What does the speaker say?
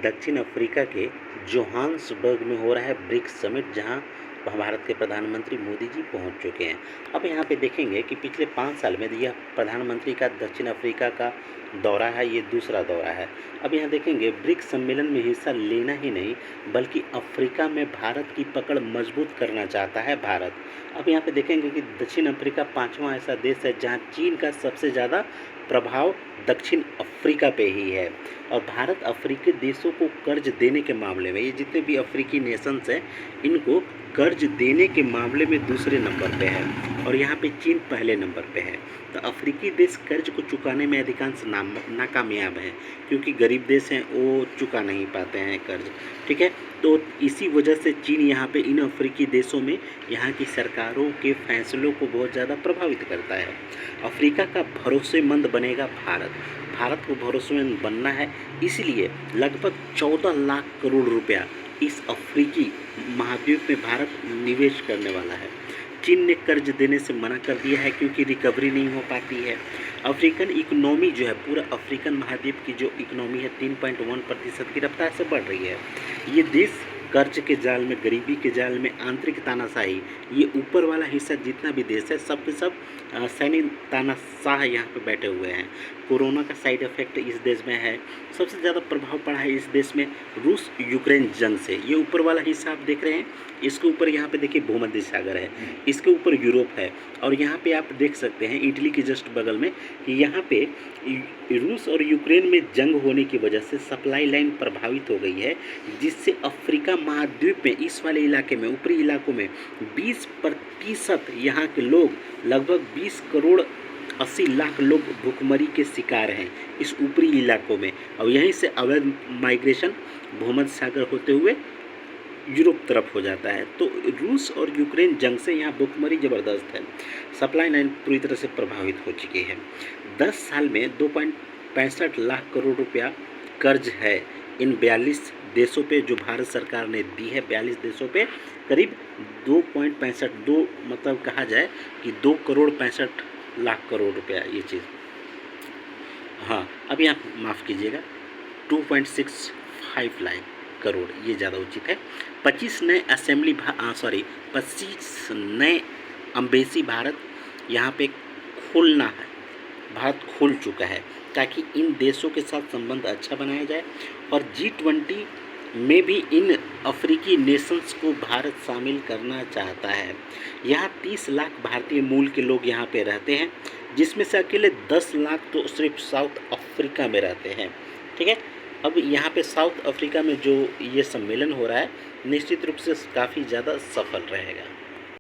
दक्षिण अफ्रीका के जोहान्सबर्ग में हो रहा है ब्रिक्स समिट, जहां भारत के प्रधानमंत्री मोदी जी पहुंच चुके हैं। अब यहाँ पे देखेंगे कि पिछले 5 साल में यह प्रधानमंत्री का दक्षिण अफ्रीका का दौरा है, ये दूसरा दौरा है। अब यहाँ देखेंगे ब्रिक्स सम्मेलन में हिस्सा लेना ही नहीं बल्कि अफ्रीका में भारत की पकड़ मजबूत करना चाहता है भारत। अब यहाँ पे देखेंगे कि दक्षिण अफ्रीका 5वां ऐसा देश है जहाँ चीन का सबसे ज़्यादा प्रभाव दक्षिण अफ्रीका पे ही है। और भारत अफ्रीकी देशों को कर्ज देने के मामले में, ये जितने भी अफ्रीकी नेशंस हैं इनको कर्ज देने के मामले में दूसरे नंबर पे है और यहाँ पे चीन पहले नंबर पे है। तो अफ्रीकी देश कर्ज को चुकाने में अधिकांश नाकामयाब हैं क्योंकि गरीब देश हैं, वो चुका नहीं पाते हैं कर्ज। ठीक है, तो इसी वजह से चीन यहाँ पे इन अफ्रीकी देशों में यहाँ की सरकारों के फैसलों को बहुत ज़्यादा प्रभावित करता है। अफ्रीका का भरोसेमंद बनेगा भारत। भारत को भरोसेमंद बनना है, इसलिए लगभग 14 लाख करोड़ रुपया इस अफ्रीकी महाद्वीप में भारत निवेश करने वाला है। चीन ने कर्ज देने से मना कर दिया है क्योंकि रिकवरी नहीं हो पाती है। अफ्रीकन इकोनॉमी जो है, पूरा अफ्रीकन महाद्वीप की जो इकोनॉमी है 3.1% की रफ्तार से बढ़ रही है। ये देश कर्ज के जाल में, गरीबी के जाल में, आंतरिक तानाशाही, ये ऊपर वाला हिस्सा जितना भी देश है सब के सब सैनिक तानाशाह यहाँ पे बैठे हुए हैं। कोरोना का साइड इफेक्ट इस देश में है। सबसे ज़्यादा प्रभाव पड़ा है इस देश में रूस यूक्रेन जंग से। ये ऊपर वाला हिस्सा आप देख रहे हैं, इसके ऊपर यहाँ पे देखिए भूमध्य सागर है, इसके ऊपर यूरोप है और यहाँ पे आप देख सकते हैं इटली के जस्ट बगल में कि यहाँ पे रूस और यूक्रेन में जंग होने की वजह से सप्लाई लाइन प्रभावित हो गई है, जिससे अफ्रीका महाद्वीप में इस वाले इलाके में, ऊपरी इलाकों में 20% यहाँ के लोग, लगभग 20 करोड़ 80 लाख लोग भूखमरी के शिकार हैं इस ऊपरी इलाकों में। और यहीं से अवैध माइग्रेशन भूमध्य सागर होते हुए यूरोप तरफ हो जाता है। तो रूस और यूक्रेन जंग से यहाँ भूखमरी ज़बरदस्त है, सप्लाई लाइन पूरी तरह से प्रभावित हो चुकी है। 10 साल में 2.65 लाख करोड़ रुपया कर्ज है इन 42 देशों पे जो भारत सरकार ने दी है। 42 देशों पे करीब 2.65 मतलब कहा जाए कि 2 करोड़ 65 लाख करोड़ रुपया ये चीज़। हाँ, अब यहाँ माफ़ कीजिएगा 2.65 लाख करोड़, ये ज़्यादा उचित है। 25 नए 25 नए एम्बेसी भारत यहाँ पे खोलना है, भारत खोल चुका है ताकि इन देशों के साथ संबंध अच्छा बनाया जाए। और G20 में भी इन अफ्रीकी नेशंस को भारत शामिल करना चाहता है। यहाँ 30 लाख भारतीय मूल के लोग यहाँ पे रहते हैं, जिसमें से अकेले 10 लाख तो सिर्फ साउथ अफ्रीका में रहते हैं। ठीक है, अब यहाँ पे साउथ अफ्रीका में जो ये सम्मेलन हो रहा है निश्चित रूप से काफ़ी ज़्यादा सफल रहेगा।